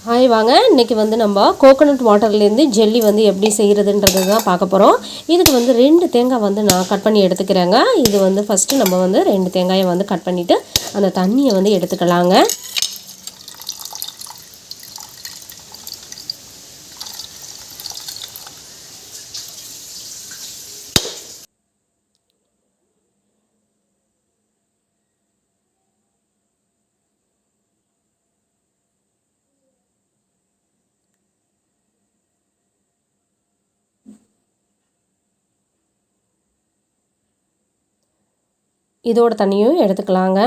Hi வாங்க, இன்றைக்கி வந்து நம்ம கோகோனட் வாட்டர்லேருந்து ஜெல்லி வந்து எப்படி செய்கிறதுன்றது தான் பார்க்க போகிறோம். இதுக்கு வந்து 2 தேங்காய் வந்து நான் கட் பண்ணி எடுத்துக்கிறேங்க. இது வந்து ஃபஸ்ட்டு நம்ம வந்து 2 தேங்காயை வந்து கட் பண்ணிவிட்டு அந்த தண்ணியை வந்து எடுத்துக்கலாங்க. இதோட தண்ணியும் எடுத்துக்கலாங்க.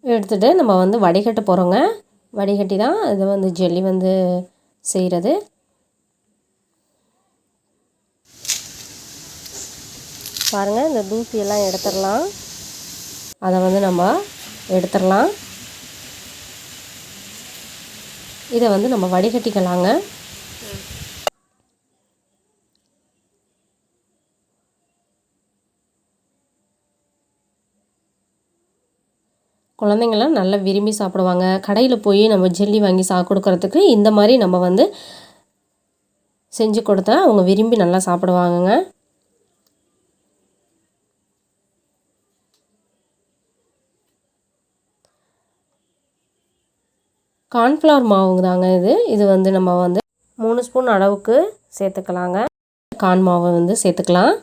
எடுத்துகிட்டு நம்ம வந்து வடிகட்ட போகிறோங்க. வடிகட்டி தான் இது வந்து ஜெல்லி வந்து செய்கிறது. பாருங்கள், இந்த தூசியெல்லாம் எடுத்துடலாம். அதை வந்து நம்ம எடுத்துடலாம். இதை வந்து நம்ம வடிகட்டிக்கலாங்க. குழந்தைங்கள்லாம் நல்லா விரும்பி சாப்பிடுவாங்க. கடையில் போய் நம்ம ஜெல்லி வாங்கி கொடுக்குறதுக்கு இந்த மாதிரி நம்ம வந்து செஞ்சு கொடுத்தா அவங்க விரும்பி நல்லா சாப்பிடுவாங்கங்க. கார்ன்ஃப்ளவர் மாவு தாங்க இது வந்து நம்ம வந்து 3 ஸ்பூன் அளவுக்கு சேர்த்துக்கலாங்க. கார்ன் மாவை வந்து சேர்த்துக்கலாம்.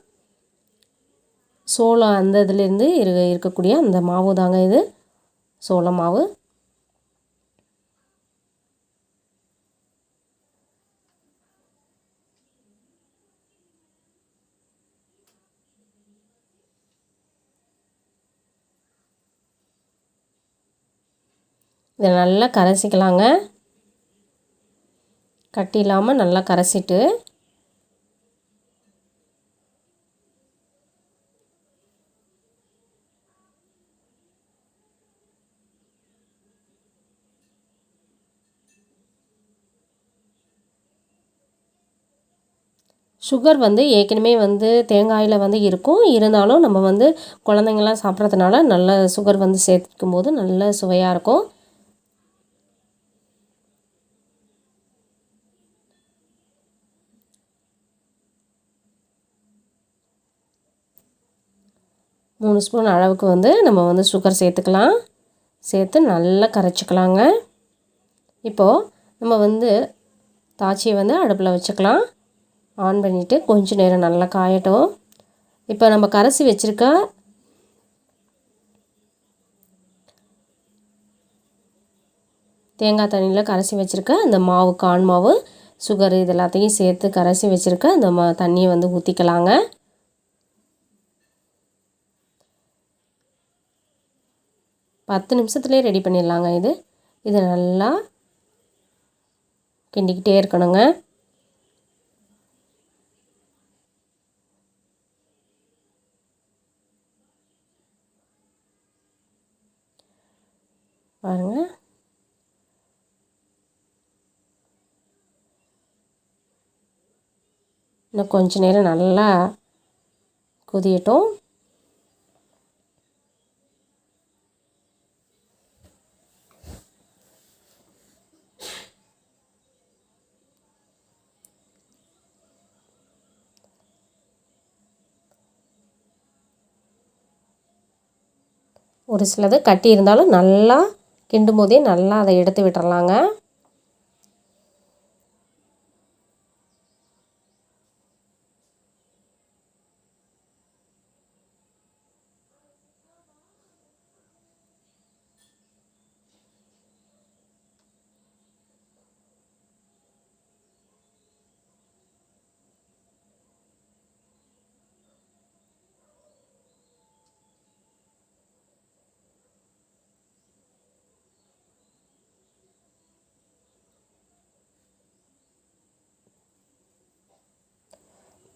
சோளம் அந்த இதுலேருந்து இருக்கக்கூடிய அந்த மாவு தாங்க இது, சோள மாவு. இதை நல்லா கரைசிக்கலாங்க. கட்டி இல்லாமல் நல்லா கரைசிட்டு சுகர் வந்து ஏற்கனவே வந்து தேங்காயில் வந்து இருக்கும். இருந்தாலும் நம்ம வந்து குழந்தைங்கள்லாம் சாப்பிட்றதுனால நல்ல சுகர் வந்து சேர்த்துக்கும் போது நல்ல சுவையாக இருக்கும். மூணு ஸ்பூன் அளவுக்கு வந்து நம்ம வந்து சுகர் சேர்த்துக்கலாம். சேர்த்து நல்லா கரைச்சிக்கலாங்க. இப்போது நம்ம வந்து தாச்சியை வந்து அடுப்பில் வச்சுக்கலாம். ஆன் பண்ணிவிட்டு கொஞ்சம் நேரம் நல்லா காயட்டும். இப்போ நம்ம கரைச்சி வச்சுருக்க தேங்காய் தண்ணியில் கரைச்சி வச்சுருக்க அந்த மாவு, கார்ன் மாவு, சுகர் இது எல்லாத்தையும் சேர்த்து கரைச்சி வச்சுருக்க அந்த தண்ணியை வந்து ஊற்றிக்கலாங்க. பத்து நிமிஷத்துலேயே ரெடி பண்ணிடலாங்க. இது நல்லா கிண்டிக்கிட்டே இருக்கணுங்க. பாருங்கள், இன்னும் கொஞ்ச நேரம் நல்லா கொதியட்டும். ஒரு சிலது கட்டி இருந்தாலும் நல்லா கிண்டும் போதே நல்லா அதை எடுத்து விட்டுறலாங்க.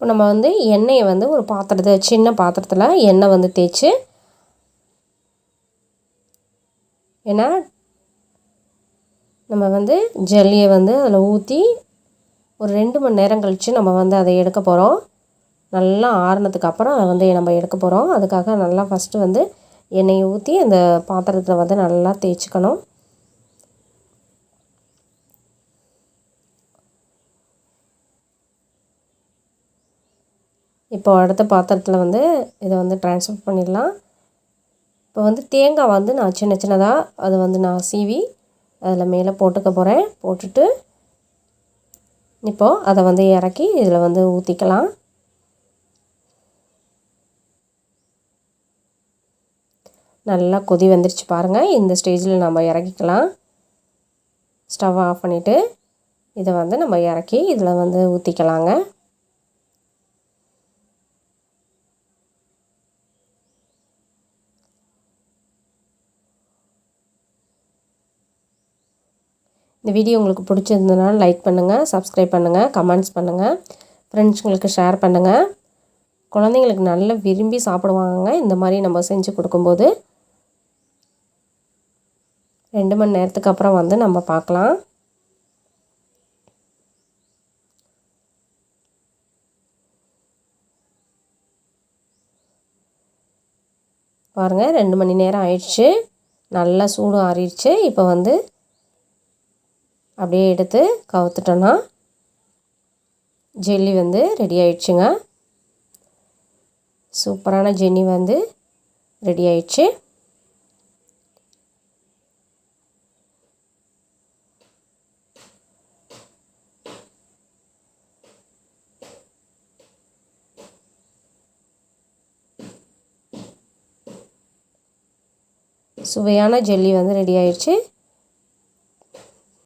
இப்போ நம்ம வந்து எண்ணெயை வந்து ஒரு சின்ன பாத்திரத்தில் எண்ணெய் வந்து தேய்ச்சி, ஏன்னா நம்ம வந்து ஜெல்லியை வந்து அதில் ஊற்றி ஒரு 2 மணி நேரம் கழித்து நம்ம வந்து அதை எடுக்க போகிறோம். நல்லா ஆறுனதுக்கு அப்புறம் அதை வந்து நம்ம எடுக்க போகிறோம். அதுக்காக நல்லா ஃபஸ்ட்டு வந்து எண்ணெயை ஊற்றி அந்த பாத்திரத்தில் வந்து நல்லா தேய்ச்சிக்கணும். இப்போ அடுத்த பாத்திரத்தில் வந்து இதை வந்து ட்ரான்ஸ்ஃபர் பண்ணிடலாம். இப்போ வந்து தேங்காய் வந்து நான் சின்ன சின்னதாக அதை வந்து நான் சீவி அதில் மேலே போட்டுக்க போகிறேன். போட்டுட்டு இப்போது அதை வந்து இறக்கி இதில் வந்து ஊற்றிக்கலாம். நல்லா கொதி வந்துருச்சு பாருங்கள். இந்த ஸ்டேஜில் நம்ம இறக்கிக்கலாம். ஸ்டவ் ஆஃப் பண்ணிவிட்டு இதை வந்து நம்ம இறக்கி இதில் வந்து ஊற்றிக்கலாங்க. இந்த வீடியோ உங்களுக்கு பிடிச்சிருந்ததுனால லைக் பண்ணுங்கள், சப்ஸ்கிரைப் பண்ணுங்கள், கமெண்ட்ஸ் பண்ணுங்கள், ஃப்ரெண்ட்ஸுங்களுக்கு ஷேர் பண்ணுங்கள். குழந்தைங்களுக்கு நல்லா விரும்பி சாப்பிடுவாங்க இந்த மாதிரி நம்ம செஞ்சு கொடுக்கும்போது. 2 மணி நேரத்துக்கு அப்புறம் வந்து நம்ம பார்க்கலாம். பாருங்கள் 2 மணி நேரம் ஆயிடுச்சு. நல்லா சூடு ஆறிடுச்சு. இப்போ வந்து அப்படியே எடுத்து கவுத்துட்டோன்னா ஜெல்லி வந்து ரெடி ஆயிடுச்சுங்க. சூப்பரான ஜெல்லி வந்து ரெடி ஆயிடுச்சு. சுவையான ஜெல்லி வந்து ரெடி ஆயிடுச்சு.